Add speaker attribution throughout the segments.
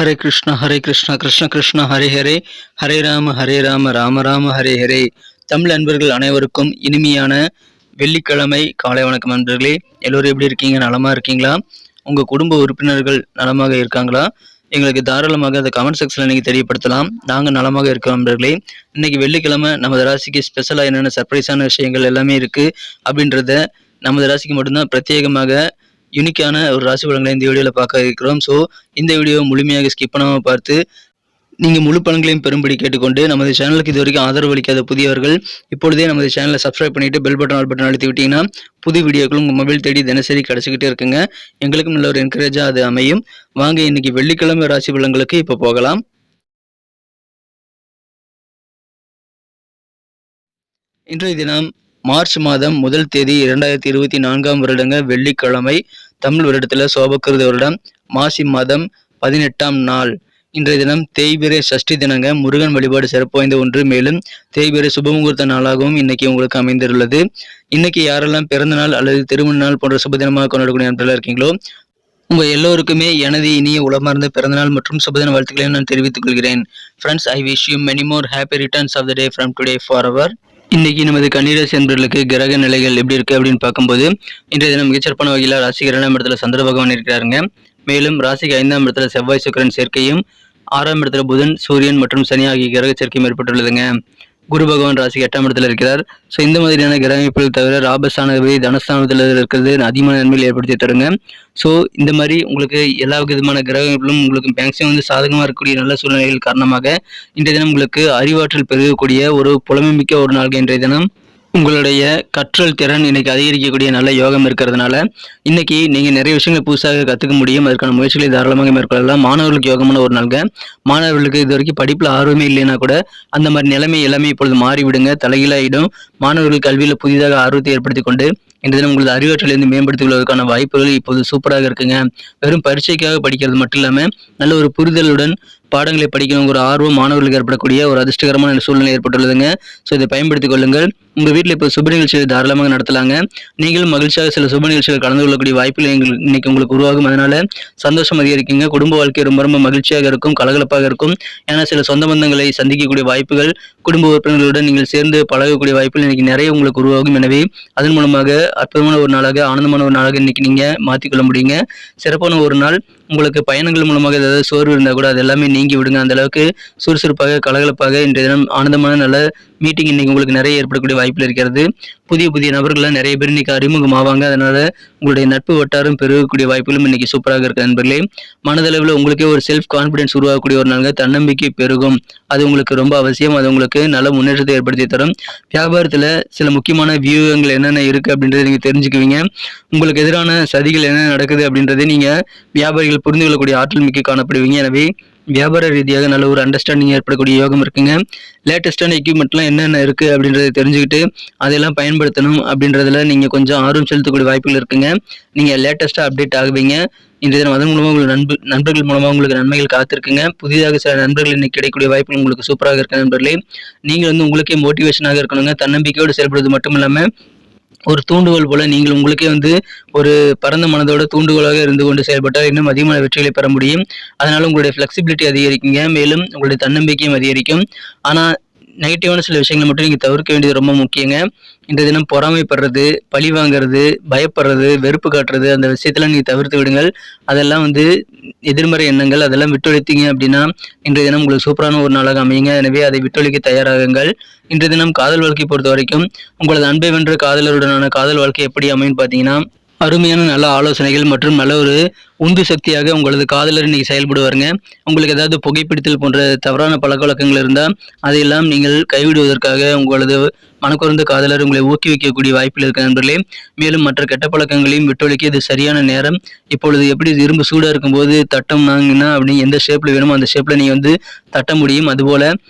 Speaker 1: ஹரே கிருஷ்ணா கிருஷ்ண கிருஷ்ண ஹரே ஹரே, ஹரே ராம ராம ராம ஹரே ஹரே. தமிழ் அன்பர்கள் அனைவருக்கும் இனிமையான வெள்ளிக்கிழமை காலை வணக்கம் நண்பர்களே. எல்லோரும் எப்படி இருக்கீங்க? நலமா இருக்கீங்களா? உங்க குடும்ப உறுப்பினர்கள் நலமாக இருக்காங்களா? எங்களுக்கு தாராளமாக அந்த கமெண்ட் செக்ஷன்ல நீங்க தெரியப்படுத்தலாம். நாங்கள் நலமாக இருக்கோம் நண்பர்களே. இன்னைக்கு வெள்ளிக்கிழமை நமது ராசிக்கு ஸ்பெஷலா என்னென்ன சர்ப்ரைஸான விஷயங்கள் எல்லாமே இருக்கு அப்படின்றத நமது ராசிக்கு மட்டும்தான் பிரத்யேகமாக யூனிக்கான ஒரு ராசி பலன்களை இந்த வீடியோவில் பார்க்க இருக்கிறோம். ஸோ இந்த வீடியோ முழுமையாக ஸ்கிப் பண்ணாமல் பார்த்து நீங்கள் முழு பலன்களையும் பெறும்படி கேட்டுக்கொண்டு, நமது சேனலுக்கு இது வரைக்கும் ஆதரவு அளிக்காத புதியவர்கள் இப்பொழுதே நமது சேனலை சப்ஸ்கிரைப் பண்ணிட்டு பெல் பட்டன் ஆல் பட்டன் அழுத்தி விட்டீங்கன்னா புது வீடியோக்களும் உங்கள் மொபைல் தேடி தினசரி கிடச்சிக்கிட்டே இருக்குங்க. எங்களுக்கும் நல்ல ஒரு என்கரேஜாக அது அமையும். வாங்க இன்னைக்கு வெள்ளிக்கிழமை ராசி பலன்களுக்கு இப்போ போகலாம். இன்றைய தினம் மார்ச் மாதம் 1 தேதி 2024 வருடங்க வெள்ளிக்கிழமை. தமிழ் வருடத்தில் சோபக்கிருத வருடம் மாசி மாதம் 18ஆம் நாள். இன்றைய தினம் தேய்பிறை சஷ்டி தினங்க. முருகன் வழிபாடு சிறப்பு வாய்ந்த ஒன்று. மேலும் தேய்பிறை சுபமுகூர்த்த நாளாகவும் இன்னைக்கு உங்களுக்கு அமைந்துள்ளது. இன்னைக்கு யாரெல்லாம் பிறந்த நாள் அல்லது திருமண நாள் போன்ற சுப தினமாக கொண்டாடக்கூடிய நண்பர்களாக இருக்கீங்களோ உங்க எல்லோருக்குமே எனது இனிய உளமார்ந்த பிறந்தநாள் மற்றும் சுபதின வாழ்த்துக்களையும் நான் தெரிவித்துக் கொள்கிறேன். Friends, I wish you many more happy returns of the day from today forever. இன்னைக்கு நமது கன்னிராசி என்பவர்களுக்கு கிரக நிலைகள் எப்படி இருக்கு அப்படின்னு பார்க்கும்போது, இன்றைய தினம் மிகச்சிறப்பான வகையில் ராசிக்கு 2ஆம் இடத்துல சந்திர பகவான் இருக்கிறாருங்க. மேலும் ராசிக்கு 5ஆம் இடத்துல செவ்வாய் சுக்கிரன் சேர்க்கையும், 6ஆம் இடத்துல புதன் சூரியன் மற்றும் சனி ஆகிய கிரக சேர்க்கையும் ஏற்பட்டுள்ளதுங்க. குரு பகவான் ராசிக்கு 8ஆம் இடத்துல இருக்கிறார். ஸோ இந்த மாதிரியான கிரக அமைப்புகள் தவிர ராபஸ்தானபதி தனஸ்தானத்தில் இருக்கிறது அதிகமான நன்மைகள் ஏற்படுத்தி தருங்க. ஸோ இந்த மாதிரி உங்களுக்கு எல்லா விதமான கிரகங்களும் உங்களுக்கு மேக்சிமம் சாதகமாக இருக்கக்கூடிய நல்ல சூழ்நிலைகள் காரணமாக இன்றைய தினம் உங்களுக்கு அறிவாற்றல் பெருகக்கூடிய ஒரு புலமைமிக்க ஒரு நாள். இன்றைய தினம் உங்களுடைய கற்றல் திறன் இன்னைக்கு அதிகரிக்கக்கூடிய நல்ல யோகம் இருக்கிறதுனால இன்னைக்கு நீங்க நிறைய விஷயங்களை புதுசாக கற்றுக்க முடியும். அதற்கான முயற்சிகளை தாராளமாக மேற்கொள்ளலாம். மாணவர்களுக்கு யோகமான ஒரு நாள்ங்க. மாணவர்களுக்கு இது வரைக்கும் படிப்புல ஆர்வமே இல்லைன்னா கூட அந்த மாதிரி நிலைமை எல்லாமே இப்பொழுது மாறிவிடுங்க. தலைகீழாயிடும். மாணவர்கள் கல்வியில புதிதாக ஆர்வத்தை ஏற்படுத்தி கொண்டு இந்த தினம் உங்களது அறிவாற்றலிருந்து மேம்படுத்திக் கொள்வதற்கான வாய்ப்புகள் இப்போது சூப்பராக இருக்குங்க. வெறும் பரீட்சைக்காக படிக்கிறது மட்டும் இல்லாம நல்ல ஒரு புரிதலுடன் பாடங்களை படிக்கணுங்கிற ஆர்வம் மாணவர்களுக்கு ஏற்படக்கூடிய ஒரு அதிர்ஷ்டகரமான சூழ்நிலை ஏற்பட்டுள்ளதுங்க. ஸோ இதை பயன்படுத்திக் கொள்ளுங்கள். உங்கள் வீட்டில் இப்போ சுப நிகழ்ச்சிகளை தாராளமாக நடத்தலாங்க. நீங்களும் மகிழ்ச்சியாக சில சுப நிகழ்ச்சிகள் கலந்து கொள்ளக்கூடிய வாய்ப்புகள் இன்னைக்கு உங்களுக்கு உருவாகும். அதனால சந்தோஷம் அதிகரிக்குங்க. குடும்ப வாழ்க்கை ரொம்ப ரொம்ப மகிழ்ச்சியாக இருக்கும், கலகலப்பாக இருக்கும். ஏன்னா சில சொந்த பந்தங்களை சந்திக்கக்கூடிய வாய்ப்புகள், குடும்ப உறுப்பினர்களுடன் நீங்கள் சேர்ந்து பழகக்கூடிய வாய்ப்புகள் இன்னைக்கு நிறைய உங்களுக்கு உருவாகும். எனவே அதன் மூலமாக அற்புதமான ஒரு நாளாக, ஆனந்தமான ஒரு நாளாக இன்னைக்கு நீங்க மாற்றிக்கொள்ள முடியுங்க. சிறப்பான ஒரு நாள். உங்களுக்கு பயணங்கள் மூலமாக ஏதாவது சோர்வு இருந்தால் கூட அது எல்லாமே நீங்கி விடுங்க. அந்த அளவுக்கு சுறுசுறுப்பாக கலகலப்பாக இன்றைய தினம் ஆனந்தமான நல்ல மீட்டிங் இன்னைக்கு உங்களுக்கு நிறைய ஏற்படக்கூடிய வாய்ப்பில் இருக்கிறது. புதிய புதிய நபர்கள்லாம் நிறைய பேர் இன்னைக்கு அறிமுகம் ஆவாங்க. அதனால உங்களுடைய நட்பு வட்டாரம் பெருகக்கூடிய வாய்ப்புகளும் இன்னைக்கு சூப்பராக இருக்கு நண்பர்களே. மனதளவில் உங்களுக்கே ஒரு செல்ஃப் கான்பிடன்ஸ் உருவாகக்கூடிய ஒரு நாள். தன்னம்பிக்கை பெருகும். அது உங்களுக்கு ரொம்ப அவசியம். அது உங்களுக்கு நல்ல முன்னேற்றத்தை ஏற்படுத்தி தரும். வியாபாரத்துல சில முக்கியமான வியூகங்கள் என்னென்ன இருக்கு அப்படின்றத நீங்க தெரிஞ்சுக்குவீங்க. உங்களுக்கு எதிரான சதிகள் என்ன நடக்குது அப்படின்றத நீங்க வியாபாரிகள் புரிந்து கொள்ளக்கூடிய ஆற்றல் மிக்க காணப்படுவீங்க. எனவே வியாபார ரீதியாக நல்ல ஒரு அண்டர்ஸ்டாண்டிங் ஏற்படக்கூடிய யோகம் இருக்குங்க. லேட்டஸ்டான எக்யூப்மெண்ட்லாம் என்னென்ன இருக்கு அப்படின்றத தெரிஞ்சுக்கிட்டு அதெல்லாம் பயன்படுத்தணும் அப்படின்றதுல நீங்க கொஞ்சம் ஆர்வம் செலுத்தக்கூடிய வாய்ப்புகள் இருக்குங்க. நீங்க லேட்டஸ்டா அப்டேட் ஆகுவீங்க. இந்த தினம் அதன் மூலமாக உங்களுக்கு நண்பர்கள் மூலமாக உங்களுக்கு நன்மைகள் காத்திருக்குங்க. புதிதாக சில நண்பர்கள் இன்னைக்கு கிடைக்கக்கூடிய வாய்ப்புகள் உங்களுக்கு சூப்பராக இருக்கு நண்பர்களே. நீங்கள் உங்களுக்கே மோட்டிவேஷனாக இருக்கணுங்க. தன்னம்பிக்கையோடு செயல்படுவது மட்டும் இல்லாம ஒரு தூண்டுகோல் போல நீங்கள் உங்களுக்கே ஒரு பரந்த மனதோட தூண்டுகோலாக இருந்து கொண்டு செயல்பட்டால் இன்னும் அதிகமான வெற்றிகளை பெற முடியும். அதனால உங்களுடைய ஃபிளெக்சிபிலிட்டி அதிகரிக்குங்க. மேலும் உங்களுடைய தன்னம்பிக்கையும் அதிகரிக்கும். ஆனா நெகட்டிவான சில விஷயங்களை மட்டும் நீங்க தவிர்க்க வேண்டியது ரொம்ப முக்கியங்க. இந்த தினம் பொறாமைப்படுறது, பழி வாங்குறது, பயப்படுறது, வெறுப்பு காட்டுறது, அந்த விஷயத்தெல்லாம் நீங்க தவிர்த்து விடுங்கள். அதெல்லாம் எதிர்மறை எண்ணங்கள். அதெல்லாம் விட்டொழித்தீங்க அப்படின்னா இன்றைய தினம் உங்களுக்கு சூப்பரான ஒரு நாளாக அமையுங்க. எனவே அதை விட்டொழிக்க தயாராகுங்கள். இன்றைய தினம் காதல் வாழ்க்கை பொறுத்த வரைக்கும் உங்களது அன்பை வென்ற காதலருடனான காதல் வாழ்க்கை எப்படி அமையும் பார்த்தீங்கன்னா, அருமையான நல்ல ஆலோசனைகள் மற்றும் நல்ல ஒரு உந்து சக்தியாக உங்களது காதலர் இன்னைக்கு செயல்படுவாருங்க. உங்களுக்கு ஏதாவது புகைப்பிடித்தல் போன்ற தவறான பழக்க வழக்கங்கள் இருந்தால் அதையெல்லாம் நீங்கள் கைவிடுவதற்காக உங்களது மனக்குறந்த காதலர் உங்களை ஊக்குவிக்கக்கூடிய வாய்ப்பில் இருக்க நண்பர்களே. மேலும் மற்ற கெட்ட பழக்கங்களையும் விட்டொழிக்க இது சரியான நேரம். இப்பொழுது எப்படி இரும்பு சூடாக இருக்கும்போது தட்டம் நாங்கன்னா அப்படி எந்த ஷேப்ல வேணுமோ அந்த ஷேப்ல நீங்க தட்ட முடியும். அதுபோல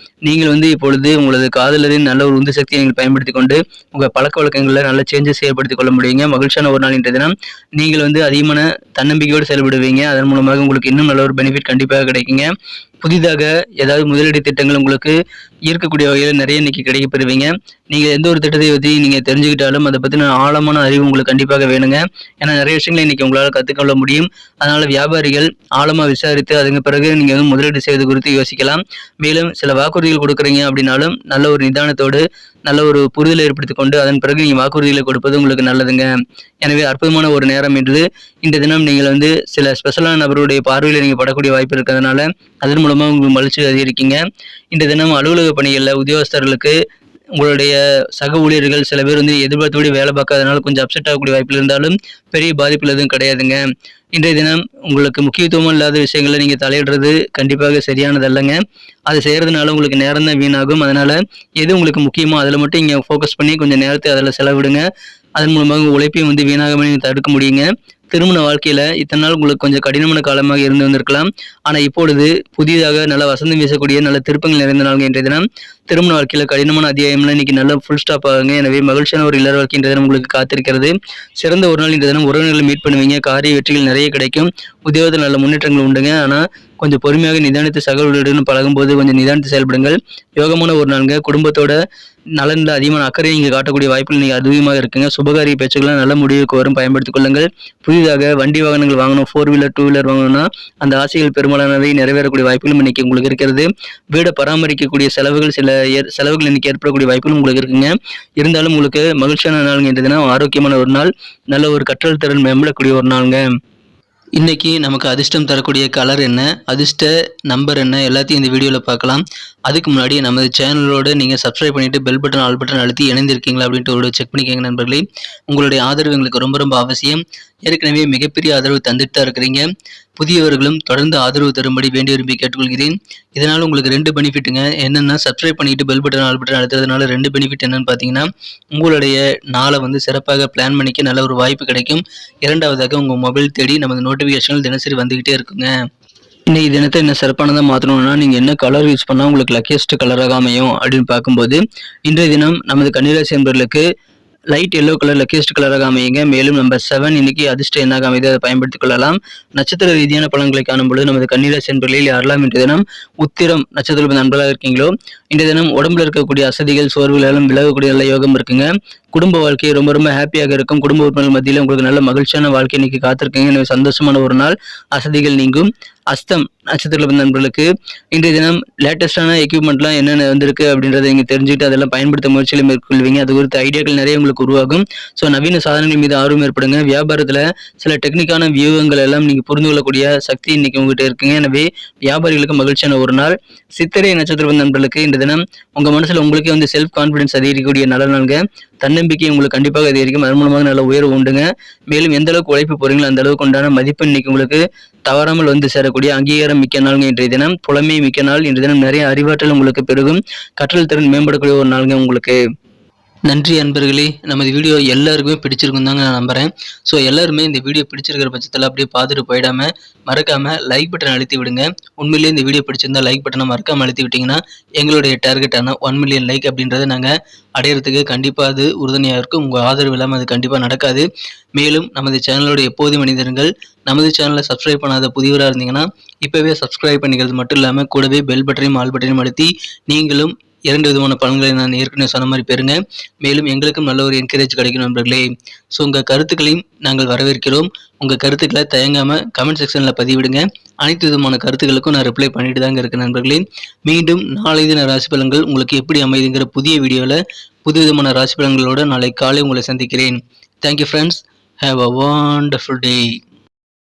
Speaker 1: நீங்கள் இப்பொழுது உங்களது காதலரின் நல்ல ஒரு உந்து சக்தியை நீங்கள் பயன்படுத்தி கொண்டு உங்க பழக்க வழக்கங்களில் நல்ல சேஞ்சஸ் ஏற்படுத்திக் கொள்ள முடியுங்க. மகிழ்ச்சியான ஒரு நாள் இன்றைய தினம். நீங்கள் அதிகமான தன்னம்பிக்கையோடு செயல்படுவீங்க. அதன் மூலமாக உங்களுக்கு இன்னும் நல்ல ஒரு பெனிஃபிட் கண்டிப்பாக கிடைக்குங்க. புதிதாக ஏதாவது முதலீடு திட்டங்கள் உங்களுக்கு ஈர்க்கக்கூடிய வகையில் நிறைய இன்னைக்கு கிடைக்கப் பெறுவீங்க. நீங்கள் எந்த ஒரு திட்டத்தை பற்றி நீங்கள் தெரிஞ்சுக்கிட்டாலும் அதை பற்றின ஆழமான அறிவு உங்களுக்கு கண்டிப்பாக வேணுங்க. ஏன்னா நிறைய விஷயங்களை இன்னைக்கு உங்களால் கற்றுக்கொள்ள முடியும். அதனால் வியாபாரிகள் ஆழமாக விசாரித்து அதுக்கு பிறகு நீங்கள் வந்து முதலீடு செய்வது குறித்து யோசிக்கலாம். மேலும் சில வாக்குறுதிகள் கொடுக்குறீங்க அப்படின்னாலும் நல்ல ஒரு நிதானத்தோடு நல்ல ஒரு புரிதலை ஏற்படுத்திக் கொண்டு அதன் பிறகு நீங்கள் வாக்குறுதிகளை கொடுப்பது உங்களுக்கு நல்லதுங்க. எனவே அற்புதமான ஒரு நேரம் என்று இந்த தினம் நீங்கள் வந்து சில ஸ்பெஷலான நபருடைய பார்வையில் நீங்கள் படக்கூடிய வாய்ப்பு இருக்கிறதுனால அதன் மூலமாக உங்களுக்கு மகிழ்ச்சி அதிகரிக்கீங்க. இந்த தினம் அலுவலக பணிகளில் உத்தியோகஸ்தர்களுக்கு உங்களுடைய சக ஊழியர்கள் சில பேர் வந்து எதிர்பார்த்தபடி வேலை பார்க்காதனால கொஞ்சம் அப்செட் ஆகக்கூடிய வாய்ப்பில் இருந்தாலும் பெரிய பாதிப்பில் எதுவும் கிடையாதுங்க. இன்றைய தினம் உங்களுக்கு முக்கியத்துவம் இல்லாத விஷயங்களை நீங்கள் தலையிடுறது கண்டிப்பாக சரியானது அல்லங்க. அது செய்கிறதுனால உங்களுக்கு நேரம் தான் வீணாகும். அதனால் எது உங்களுக்கு முக்கியமோ அதில் மட்டும் இங்கே ஃபோக்கஸ் பண்ணி கொஞ்சம் நேரத்தை அதில் செலவிடுங்க. அதன் மூலமாக உழைப்பையும் வந்து வீணாகாமல் நீங்கள் தடுக்க முடியுங்க. திருமண வாழ்க்கையில் இத்தனை நாள் உங்களுக்கு கொஞ்சம் கடினமான காலமாக இருந்து வந்திருக்கலாம். ஆனால் இப்பொழுது புதிதாக நல்ல வசந்தம் வீசக்கூடிய நல்ல திருப்பங்கள் நிறைந்த நாள் இன்றைய தினம். திருமண வாழ்க்கையில் கடினமான அத்தியாயம்லாம் இன்னைக்கு நல்ல ஃபுல் ஸ்டாப் ஆகுங்க. எனவே மகிழ்ச்சியான ஒரு இல்லற வாழ்க்கை இன்றைய தினம் உங்களுக்கு காத்திருக்கிறது. சிறந்த ஒரு நாள் இன்றைய தினம் உறவினர்களை மீட் பண்ணுவீங்க. காரிய வெற்றிகள் நிறைய கிடைக்கும். உத்தியோகத்தில் நல்ல முன்னேற்றங்கள் உண்டுங்க. ஆனால் கொஞ்சம் பொறுமையாக நிதானித்து சக ஊழியர்களுடன் பழகும்போது கொஞ்சம் நிதானித்து செயல்படுங்கள். யோகமான ஒரு நாளுங்க. குடும்பத்தோட நலனில் அதிகமான அக்கறை நீங்கள் காட்டக்கூடிய வாய்ப்புகள் நீங்கள் அதிகமாக இருக்குங்க. சுபகாரிய பேச்சுக்கெல்லாம் நல்ல முடிவுக்கு வரும், பயன்படுத்திக் கொள்ளுங்கள். புதிதாக வண்டி வாகனங்கள் வாங்கணும், 4 வீலர் 2 வீலர் வாங்கணும்னா அந்த ஆசைகள் பெரும்பாலானவை நிறைவேறக்கூடிய வாய்ப்புகளும் இன்னைக்கு உங்களுக்கு இருக்கிறது. வீடை பராமரிக்கக்கூடிய செலவுகள் சில செலவுகள் இன்னைக்கு ஏற்படக்கூடிய வாய்ப்புகளும் உங்களுக்கு இருக்குங்க. இருந்தாலும் உங்களுக்கு மகிழ்ச்சியான நாளுங்க இன்றைய தினம். ஆரோக்கியமான ஒரு நாள், நல்ல ஒரு கற்றல் திறன் மேம்படக்கூடிய ஒரு நாளுங்க. இன்னைக்கு நமக்கு அதிர்ஷ்டம் தரக்கூடிய கலர் என்ன, அதிர்ஷ்ட நம்பர் என்ன, எல்லாத்தையும் இந்த வீடியோவில் பார்க்கலாம். அதுக்கு முன்னாடி நமது சேனலோடு நீங்கள் சப்ஸ்கிரைப் பண்ணிவிட்டு பெல் பட்டன் ஆல் பட்டன் அழுத்தி இணைந்திருக்கீங்களா அப்படின்ட்டு ஒரு செக் பண்ணிக்கோங்க நண்பர்களே. உங்களுடைய ஆதரவு எங்களுக்கு ரொம்ப ரொம்ப அவசியம். ஏற்கனவே மிகப்பெரிய ஆதரவு தந்துட்டு தான் இருக்கிறீங்க. புதியவர்களும் தொடர்ந்து ஆதரவு தரும்படி வேண்டி விரும்பி கேட்டுக்கொள்கிறேன். இதனால் உங்களுக்கு 2 பெனிஃபிட்டுங்க. என்னென்னா சப்ஸ்கிரைப் பண்ணிட்டு பெல் பட்டன் ஆல் பட்டன் அழுத்துறதுனால 2 பெனிஃபிட் என்னன்னு பார்த்தீங்கன்னா, உங்களுடைய நாளை வந்து சிறப்பாக பிளான் பண்ணிக்க நல்ல ஒரு வாய்ப்பு கிடைக்கும். இரண்டாவதாக உங்கள் மொபைல் தேடி நமது நோட்டிஃபிகேஷன்கள் தினசரி வந்துக்கிட்டே இருக்குங்க. இன்னைக்கு தினத்தை என்ன சிறப்பானதாக மாற்றணும்னா நீங்கள் என்ன கலர் யூஸ் பண்ணால் உங்களுக்கு லக்கியஸ்ட் கலராக அமையும் அப்படின்னு பார்க்கும்போது இன்றைய தினம் நமது கன்னிராசி என்பவர்களுக்கு லைட் எல்லோ கலர் லக்கியஸ்ட் கலராக அமையுங்க. மேலும் நம்பர் 7 இன்னைக்கு அதிர்ஷ்ட எண்ணாக அமைது, அதை பயன்படுத்திக் கொள்ளலாம். நட்சத்திர ரீதியான பலன்களை காணும்பொழுது நமது கன்னிராசி என்பவர்களில் யாரெல்லாம் இன்றைய தினம் உத்திரம் நட்சத்திர நண்பர்களாக இருக்கீங்களோ இன்றைய தினம் உடம்புல இருக்கக்கூடிய அசதிகள் சோர்வுகள் எல்லாம் விலகக்கூடிய நல்ல யோகம் இருக்குங்க. குடும்ப வாழ்க்கை ரொம்ப ரொம்ப ஹாப்பியாக இருக்கும். குடும்ப உறுப்பினர்கள் மத்தியில் உங்களுக்கு நல்ல மகிழ்ச்சியான வாழ்க்கை இன்னைக்கு காத்திருக்கீங்க. எனவே சந்தோஷமான ஒரு நாள், அசதிகள் நீங்கும். அஸ்தம் நட்சத்திர நண்பர்களுக்கு இன்றைய தினம் லேட்டஸ்டான எக்யூப்மெண்ட்லாம் என்னென்ன வந்திருக்கு அப்படின்றத நீங்கள் தெரிஞ்சுக்கிட்டு அதெல்லாம் பயன்படுத்த முயற்சியில் மேற்கொள்வீங்க. அது குறித்த ஐடியாக்கள் நிறைய உங்களுக்கு உருவாகும். ஸோ நவீன சாதனங்கள் மீது ஆர்வம் ஏற்படுங்க. வியாபாரத்தில் சில டெக்னிக்கான வியூகங்கள் எல்லாம் நீங்கள் புரிந்து கொள்ளக்கூடிய சக்தி இன்னைக்கு உங்ககிட்ட இருக்குங்க. எனவே வியாபாரிகளுக்கு மகிழ்ச்சியான ஒரு நாள். சித்திரை நட்சத்திர நண்பர்களுக்கு இந்த தினம் உங்கள் மனசில் உங்களுக்கே வந்து செல்ஃப் கான்ஃபிடன்ஸ் அதிகரிக்கக்கூடிய நல்ல நாளுங்க. தன்னம்பிக்கை உங்களுக்கு கண்டிப்பாக அதிகரிக்கும். அதன் மூலமாக நல்ல உயர்வு உண்டுங்க. மேலும் எந்த அளவுக்கு உழைப்பு போறீங்களோ அந்த அளவுக்கு உண்டான மதிப்பு இன்னைக்கு உங்களுக்கு தவறாமல் வந்து சேரக்கூடிய அங்கீகாரம் மிக்க நாளுங்க இன்றைய தினம். புலமை மிக்க நாள் இன்றைய தினம். நிறைய அறிவாற்றல் உங்களுக்கு பெருகும். கற்றல் திறன் மேம்படக்கூடிய ஒரு நாளுங்க உங்களுக்கு. நன்றி அன்பர்களே. நமது வீடியோ எல்லாருக்குமே பிடிச்சிருக்கும் தாங்க நான் நம்புகிறேன். ஸோ எல்லாருமே இந்த வீடியோ பிடிச்சிருக்கிற பட்சத்தில் அப்படியே பார்த்துட்டு போயிடாமல் மறக்காமல் லைக் பட்டன் அழுத்தி விடுங்க. உண்மையிலேயே இந்த வீடியோ பிடிச்சிருந்தா லைக் பட்டனை மறக்காமல் அழுத்தி விட்டிங்கன்னா எங்களுடைய டார்கெட்டான 1 மில்லியன் லைக் அப்படின்றத நாங்கள் அடையிறதுக்கு கண்டிப்பாக அது உறுதுணையாக இருக்கும். உங்கள் ஆதரவு இல்லாமல் அது கண்டிப்பாக நடக்காது. மேலும் நமது சேனலோட எப்போதும் மனிதர்கள் நமது சேனலை சப்ஸ்கிரைப் பண்ணாத புதியவராக இருந்தீங்கன்னா இப்போவே சப்ஸ்கிரைப் பண்ணிக்கிறது மட்டும் இல்லாமல் கூடவே பெல் பட்டனையும் ஆல் பட்டனையும் அழுத்தி நீங்களும் 2 விதமான பலன்களை நான் ஏற்கனவே சொன்ன மாதிரி பெறுங்க. மேலும் எங்களுக்கும் நல்ல ஒரு என்கரேஜ் கிடைக்கும் நண்பர்களே. ஸோ உங்கள் கருத்துக்களையும் நாங்கள் வரவேற்கிறோம். உங்கள் கருத்துக்களை தயங்காமல் கமெண்ட் செக்ஷனில் பதிவிடுங்க. அனைத்து விதமான கருத்துக்களுக்கும் நான் ரிப்ளை பண்ணிட்டு தாங்க இருக்கேன் நண்பர்களே. மீண்டும் நாளை தின ராசி பலன்கள் உங்களுக்கு எப்படி அமைதுங்கிற புதிய வீடியோவில் புது விதமான ராசி பலன்களோடு நாளை காலை உங்களை சந்திக்கிறேன். Thank you friends. Have a wonderful day.